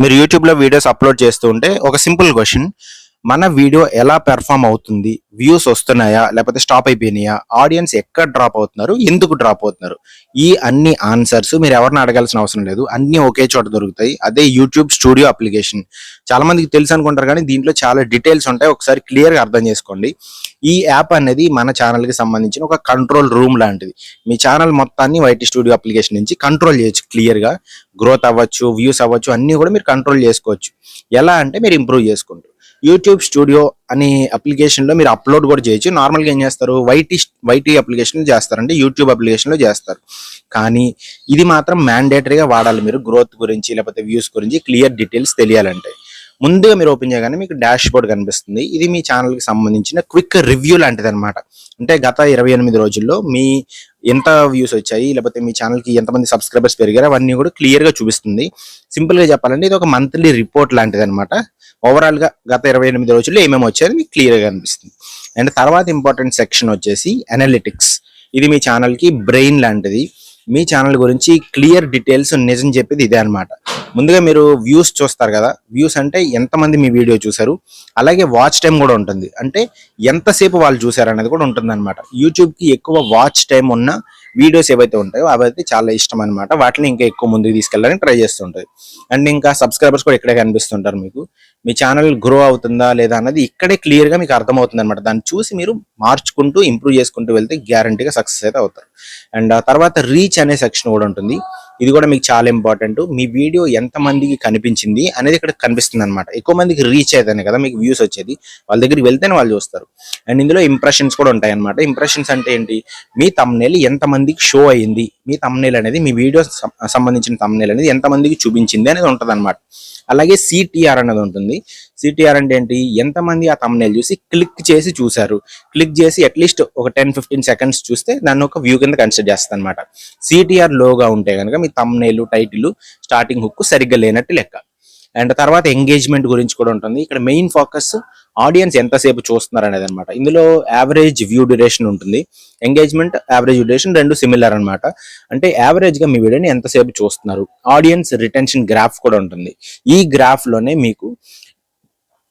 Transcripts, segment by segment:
మీరు యూట్యూబ్లో videos upload చేస్తూ ఉంటే ఒక సింపుల్ క్వశ్చన్, మన వీడియో ఎలా పెర్ఫామ్ అవుతుంది, వ్యూస్ వస్తున్నాయా లేకపోతే స్టాప్ అయిపోయినాయా, ఆడియన్స్ ఎక్కడ డ్రాప్ అవుతున్నారు, ఎందుకు డ్రాప్ అవుతున్నారు, ఈ అన్ని ఆన్సర్స్ మీరు ఎవరిని అడగాల్సిన అవసరం లేదు, అన్నీ ఒకే చోట దొరుకుతాయి. అదే యూట్యూబ్ స్టూడియో అప్లికేషన్. చాలా మందికి తెలుసు అనుకుంటారు కానీ దీంట్లో చాలా డీటెయిల్స్ ఉంటాయి. ఒకసారి క్లియర్గా అర్థం చేసుకోండి. ఈ యాప్ అనేది మన ఛానల్కి సంబంధించిన ఒక కంట్రోల్ రూమ్ లాంటిది. మీ ఛానల్ మొత్తాన్ని వైటీ స్టూడియో అప్లికేషన్ నుంచి కంట్రోల్ చేయొచ్చు. క్లియర్గా గ్రోత్ అవ్వచ్చు, వ్యూస్ అవ్వచ్చు, అన్నీ కూడా మీరు కంట్రోల్ చేసుకోవచ్చు. ఎలా అంటే మీరు ఇంప్రూవ్ చేసుకుంటారు. యూట్యూబ్ స్టూడియో అనే అప్లికేషన్లో మీరు అప్లోడ్ కూడా చేయొచ్చు. నార్మల్గా ఏం చేస్తారు, వైటీ అప్లికేషన్లో చేస్తారు, అంటే యూట్యూబ్ అప్లికేషన్లో చేస్తారు. కానీ ఇది మాత్రం మ్యాండేటరీగా వాడాలి మీరు, గ్రోత్ గురించి లేకపోతే వ్యూస్ గురించి క్లియర్ డీటెయిల్స్ తెలియాలంటే. ముందుగా మీరు ఓపెన్ చేయగానే మీకు డాష్ బోర్డ్ కనిపిస్తుంది. ఇది మీ ఛానల్కి సంబంధించిన క్విక్ రివ్యూ లాంటిది అనమాట. అంటే గత 28 రోజుల్లో మీ ఎంత వ్యూస్ వచ్చాయి, లేకపోతే మీ ఛానల్కి ఎంతమంది సబ్స్క్రైబర్స్ పెరిగారు, అవన్నీ కూడా క్లియర్గా చూపిస్తుంది. సింపుల్గా చెప్పాలంటే ఇది ఒక మంత్లీ రిపోర్ట్ లాంటిది అనమాట. ఓవరాల్గా గత 28 రోజుల్లో ఏమేమి వచ్చాయని మీకు క్లియర్గా కనిపిస్తుంది. అండ్ తర్వాత ఇంపార్టెంట్ సెక్షన్ వచ్చేసి అనలిటిక్స్. ఇది మీ ఛానల్కి బ్రెయిన్ లాంటిది. మీ ఛానల్ గురించి క్లియర్ డీటెయిల్స్ నిజం చెప్పేది ఇదే అనమాట. ముందుగా మీరు వ్యూస్ చూస్తారు కదా, వ్యూస్ అంటే ఎంతమంది మీ వీడియో చూసారు, అలాగే వాచ్ టైం కూడా ఉంటుంది. అంటే ఎంతసేపు వాళ్ళు చూసారు అనేది కూడా ఉంటుంది అనమాట. యూట్యూబ్కి ఎక్కువ వాచ్ టైం ఉన్న వీడియోస్ ఏవైతే ఉంటాయో అవైతే చాలా ఇష్టం అనమాట. వాటిని ఇంకా ఎక్కువ ముందుకు తీసుకెళ్ళడానికి ట్రై చేస్తుంటుంది. అండ్ ఇంకా సబ్స్క్రైబర్స్ కూడా ఇక్కడే కనిపిస్తుంటారు మీకు. మీ ఛానల్ గ్రో అవుతుందా లేదా అన్నది ఇక్కడే క్లియర్గా మీకు అర్థమవుతుంది అనమాట. దాన్ని చూసి మీరు మార్చుకుంటూ ఇంప్రూవ్ చేసుకుంటూ వెళ్తే గ్యారంటీగా సక్సెస్ అయితే అవుతారు. అండ్ తర్వాత రీచ్ అనే సెక్షన్ కూడా ఉంటుంది. ఇది కూడా మీకు చాలా ఇంపార్టెంట్. మీ వీడియో ఎంతమందికి కనిపించింది అనేది ఇక్కడ కనిపిస్తుంది అనమాట. ఎక్కువ మందికి రీచ్ అయితేనే కదా మీకు వ్యూస్ వచ్చేది, వాళ్ళ దగ్గరికి వెళ్తేనే వాళ్ళు చూస్తారు. అండ్ ఇందులో ఇంప్రెషన్స్ కూడా ఉంటాయి అనమాట. ఇంప్రెషన్స్ అంటే ఏంటి, మీ థంబ్నెయిల్ ఎంతమందికి షో అయ్యింది, మీ థంబ్నెయిల్ అనేది మీ వీడియో సంబంధించిన థంబ్నెయిల్ అనేది ఎంతమందికి చూపించింది అనేది ఉంటుంది అనమాట. అలాగే సిటిఆర్ అనేది ఉంటుంది. సిటిఆర్ అంటే ఏంటి, ఎంతమంది ఆ థంబ్నెయిల్ చూసి క్లిక్ చేసి చూసారు, క్లిక్ చేసి అట్లీస్ట్ ఒక 10-15 సెకండ్స్ చూస్తే దాన్ని ఒక వ్యూ కింద కన్సిడర్ చేస్తుంది అనమాట. సిటిఆర్ లోగా ఉంటే కనుక మీ థంబ్నెయిల్, టైటిల్, స్టార్టింగ్ హుక్ సరిగ్గా లేనట్టు లెక్క. అండ్ తర్వాత ఎంగేజ్మెంట్ గురించి కూడా ఉంటుంది. ఇక్కడ మెయిన్ ఫోకస్ ఆడియన్స్ ఎంతసేపు చూస్తున్నారు అనేది అనమాట. ఇందులో యావరేజ్ వ్యూ డ్యూరేషన్ ఉంటుంది. ఎంగేజ్మెంట్, యావరేజ్ డ్యూరేషన్ రెండు సిమిలర్ అనమాట. అంటే యావరేజ్ గా మీ వీడియోని ఎంతసేపు చూస్తున్నారు. ఆడియన్స్ రిటెన్షన్ గ్రాఫ్ కూడా ఉంటుంది. ఈ గ్రాఫ్ లోనే మీకు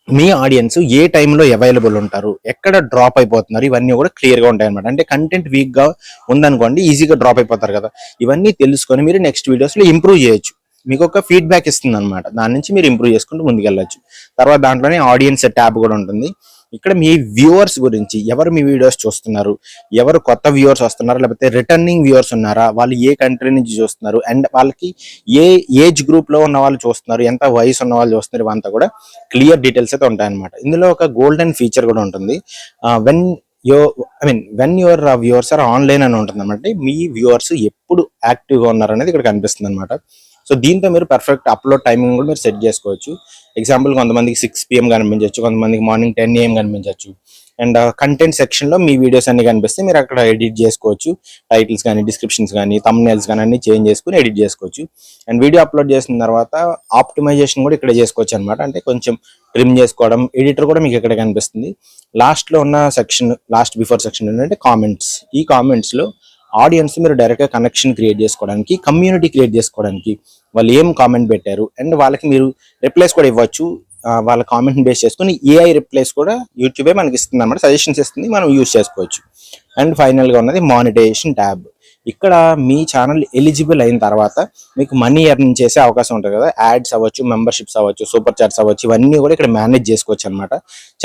మీ ఆడియన్స్ ఏ టైంలో అవైలబుల్ ఉంటారు, ఎక్కడ డ్రాప్ అయిపోతున్నారు, ఇవన్నీ కూడా క్లియర్గా ఉంటాయి అనమాట. అంటే కంటెంట్ వీక్గా ఉందనుకోండి, ఈజీగా డ్రాప్ అయిపోతారు కదా. ఇవన్నీ తెలుసుకొని మీరు నెక్స్ట్ వీడియోస్లో ఇంప్రూవ్ చేయొచ్చు. మీకు ఒక ఫీడ్బ్యాక్ ఇస్తుంది అనమాట. దాని నుంచి మీరు ఇంప్రూవ్ చేసుకుంటూ ముందుకెళ్ళచ్చు. తర్వాత దాంట్లోనే ఆడియన్స్ ట్యాబ్ కూడా ఉంటుంది. ఇక్కడ మీ వ్యూవర్స్ గురించి, ఎవరు మీ వీడియోస్ చూస్తున్నారు, ఎవరు కొత్త వ్యూవర్స్ వస్తున్నారు, లేకపోతే రిటర్నింగ్ వ్యూవర్స్ ఉన్నారా, వాళ్ళు ఏ కంట్రీ నుంచి చూస్తున్నారు, అండ్ వాళ్ళకి ఏ ఏజ్ గ్రూప్ లో ఉన్న వాళ్ళు చూస్తున్నారు, ఎంత వయసు ఉన్న వాళ్ళు చూస్తున్నారు, ఇవంతా కూడా క్లియర్ డీటెయిల్స్ అయితే ఉంటాయన్నమాట. ఇందులో ఒక గోల్డెన్ ఫీచర్ కూడా ఉంటుంది. When your viewers are online అని ఉంటుంది అనమాట. మీ వ్యూవర్స్ ఎప్పుడు యాక్టివ్గా ఉన్నారు అనేది ఇక్కడ కనిపిస్తుంది అనమాట. సో దీంతో మీరు పర్ఫెక్ట్ అప్లోడ్ టైమింగ్ కూడా మీరు సెట్ చేసుకోవచ్చు. ఎగ్జాంపుల్ కొంతమందికి 6 PM కనిపించవచ్చు, కొంతమందికి మార్నింగ్ 10 AM కనిపించవచ్చు. అండ్ కంటెంట్ సెక్షన్లో మీ వీడియోస్ అన్ని కనిపిస్తే మీరు అక్కడ ఎడిట్ చేసుకోవచ్చు. టైటిల్స్ కానీ, డిస్క్రిప్షన్స్ కానీ, థంబ్నెయిల్స్ కానీ అన్ని చేంజ్ చేసుకుని ఎడిట్ చేసుకోవచ్చు. అండ్ వీడియో అప్లోడ్ చేసిన తర్వాత ఆప్టిమైజేషన్ కూడా ఇక్కడ చేసుకోవచ్చు అనమాట. అంటే కొంచెం ట్రిమ్ చేసుకోవడం, ఎడిటర్ కూడా మీకు ఇక్కడ కనిపిస్తుంది. లాస్ట్లో ఉన్న సెక్షన్, లాస్ట్ బిఫోర్ సెక్షన్ ఏంటంటే కామెంట్స్. ఈ కామెంట్స్లో ఆడియన్స్ మీరు డైరెక్ట్గా కనెక్షన్ క్రియేట్ చేసుకోవడానికి, కమ్యూనిటీ క్రియేట్ చేసుకోవడానికి, వాళ్ళు ఏం కామెంట్ పెట్టారు అండ్ వాళ్ళకి మీరు రిప్లైస్ కూడా ఇవ్వచ్చు. వాళ్ళ కామెంట్ బేస్ చేసుకుని ఏఐ రిప్లైస్ కూడా యూట్యూబే మనకి ఇస్తుంది అనమాట, సజెషన్స్ ఇస్తుంది, మనం యూజ్ చేసుకోవచ్చు. అండ్ ఫైనల్గా ఉన్నది మానిటైజేషన్ ట్యాబ్. ఇక్కడ మీ ఛానల్ ఎలిజిబుల్ అయిన తర్వాత మీకు మనీ ఎర్న్ చేసే అవకాశం ఉంటుంది కదా. యాడ్స్ అవ్వచ్చు, మెంబర్షిప్స్ అవ్వచ్చు, సూపర్ చాట్స్ అవ్వచ్చు, ఇవన్నీ కూడా ఇక్కడ మేనేజ్ చేసుకోవచ్చు అనమాట.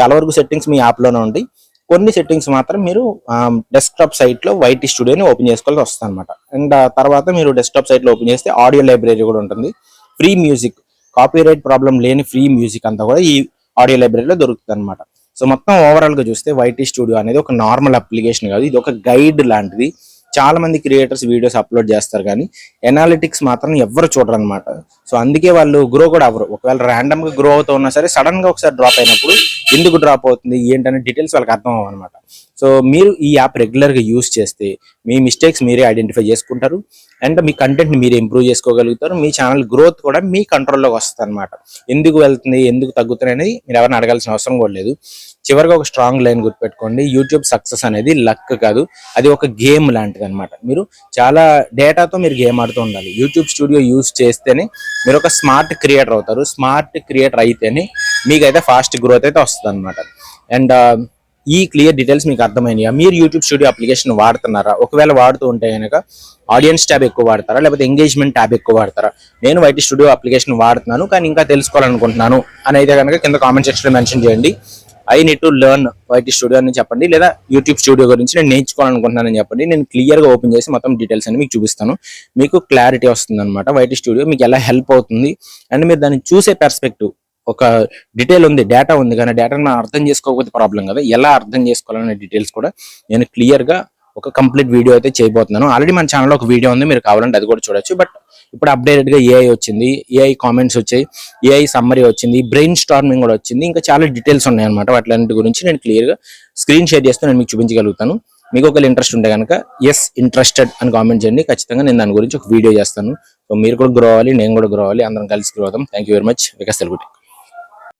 చాలా వరకు సెట్టింగ్స్ మీ యాప్లోనే ఉంటాయి. కొన్ని సెట్టింగ్స్ మాత్రం మీరు డెస్క్టాప్ సైట్లో వైటీ స్టూడియోని ఓపెన్ చేసుకోవాల్సి వస్తుంది అనమాట. అండ్ తర్వాత మీరు డెస్క్టాప్ సైట్లో ఓపెన్ చేస్తే ఆడియో లైబ్రరీ కూడా ఉంటుంది. ఫ్రీ మ్యూజిక్, కాపీరైట్ ప్రాబ్లం లేని ఫ్రీ మ్యూజిక్ అంతా కూడా ఈ ఆడియో లైబ్రరీలో దొరుకుతుంది అనమాట. సో మొత్తం ఓవరాల్గా చూస్తే వైటీ స్టూడియో అనేది ఒక నార్మల్ అప్లికేషన్ కాదు, ఇది ఒక గైడ్ లాంటిది. చాలా మంది క్రియేటర్స్ వీడియోస్ అప్లోడ్ చేస్తారు కానీ ఎనాలిటిక్స్ మాత్రం ఎవరు చూడరు అనమాట. సో అందుకే వాళ్ళు గ్రో కూడా అవ్వరు. ఒకవేళ ర్యాండమ్ గా గ్రో అవుతూ ఉన్నా సరే, సడన్ గా ఒకసారి డ్రాప్ అయినప్పుడు ఎందుకు డ్రాప్ అవుతుంది ఏంటనే డీటెయిల్స్ వాళ్ళకి అర్థం అవ్వనమాట. సో మీరు ఈ యాప్ రెగ్యులర్గా యూస్ చేస్తే మీ మిస్టేక్స్ మీరే ఐడెంటిఫై చేసుకుంటారు అండ్ మీ కంటెంట్ని మీరు ఇంప్రూవ్ చేసుకోగలుగుతారు. మీ ఛానల్ గ్రోత్ కూడా మీ కంట్రోల్లోకి వస్తుంది అనమాట. ఎందుకు వెళ్తుంది, ఎందుకు తగ్గుతుంది అనేది మీరు ఎవరిని అడగాల్సిన అవసరం కూడా లేదు. చివరిగా ఒక స్ట్రాంగ్ లైన్ గుర్తుపెట్టుకోండి, యూట్యూబ్ సక్సెస్ అనేది లక్ కాదు, అది ఒక గేమ్ లాంటిది అనమాట. మీరు చాలా డేటాతో మీరు గేమ్ ఆడుతూ ఉండాలి. యూట్యూబ్ స్టూడియో యూస్ చేస్తేనే మీరు ఒక స్మార్ట్ క్రియేటర్ అవుతారు. స్మార్ట్ క్రియేటర్ అయితేనే మీకైతే ఫాస్ట్ గ్రోత్ అయితే వస్తుంది అనమాట. అండ్ ఈ క్లియర్ డీటెయిల్స్ మీకు అర్థమైనాయా? మీరు యూట్యూబ్ స్టూడియో అప్లికేషన్ వాడుతున్నారా? ఒకవేళ వాడుతూ ఉంటే కనుక ఆడియన్స్ ట్యాబ్ ఎక్కువ వాడతారా, లేకపోతే ఎంగేజ్మెంట్ ట్యాబ్ ఎక్కువ వాడతారా? నేను వైటీ స్టూడియో అప్లికేషన్ వాడుతున్నాను కానీ ఇంకా తెలుసుకోవాలనుకుంటున్నాను అని అయితే కనుక కింద కామెంట్ సెక్షన్లో మెన్షన్ చేయండి. I need to learn YT studio అని చెప్పండి, లేదా యూట్యూబ్ స్టూడియో గురించి నేను నేర్చుకోవాలనుకుంటున్నానని చెప్పండి. నేను క్లియర్గా ఓపెన్ చేసి మొత్తం డీటెయిల్స్ అని మీకు చూపిస్తాను. మీకు క్లారిటీ వస్తుంది అనమాట. వైటీ స్టూడియో మీకు ఎలా హెల్ప్ అవుతుంది అండ్ మీరు దాన్ని చూసే పర్స్పెక్టివ్, ఒక డీటెయిల్ ఉంది, డేటా ఉంది, కానీ డేటాను మనం అర్థం చేసుకోకపోతే ప్రాబ్లం కదా. ఎలా అర్థం చేసుకోవాలనే డీటెయిల్స్ కూడా నేను క్లియర్గా ఒక కంప్లీట్ వీడియో అయితే చేయబోతున్నాను. ఆల్రెడీ మన ఛానల్లో ఒక వీడియో ఉంది, మీరు కావాలంటే అది కూడా చూడొచ్చు. బట్ ఇప్పుడు అప్డేటెడ్గా ఏఐ వచ్చింది, ఏఐ కామెంట్స్ వచ్చాయి, ఏఐ సమ్మరీ వచ్చింది, బ్రెయిన్ స్టార్మింగ్ కూడా వచ్చింది, ఇంకా చాలా డీటెయిల్స్ ఉన్నాయి అనమాట. వాటి గురించి నేను క్లియర్గా స్క్రీన్ షేర్ చేస్తూ నేను మీకు చూపించగలుగుతాను. మీకు ఒకవేళ ఇంట్రెస్ట్ ఉంటే కనుక ఎస్ ఇంట్రెస్టెడ్ అని కామెంట్ చేయండి. ఖచ్చితంగా నేను దాని గురించి ఒక వీడియో చేస్తాను. సో మీరు కూడా గ్రో అవ్వాలి, నేను కూడా గ్రో అవ్వాలి, అందరం కలిసి గ్రో అవుతాం. Thank you very much. Vikas Telugu.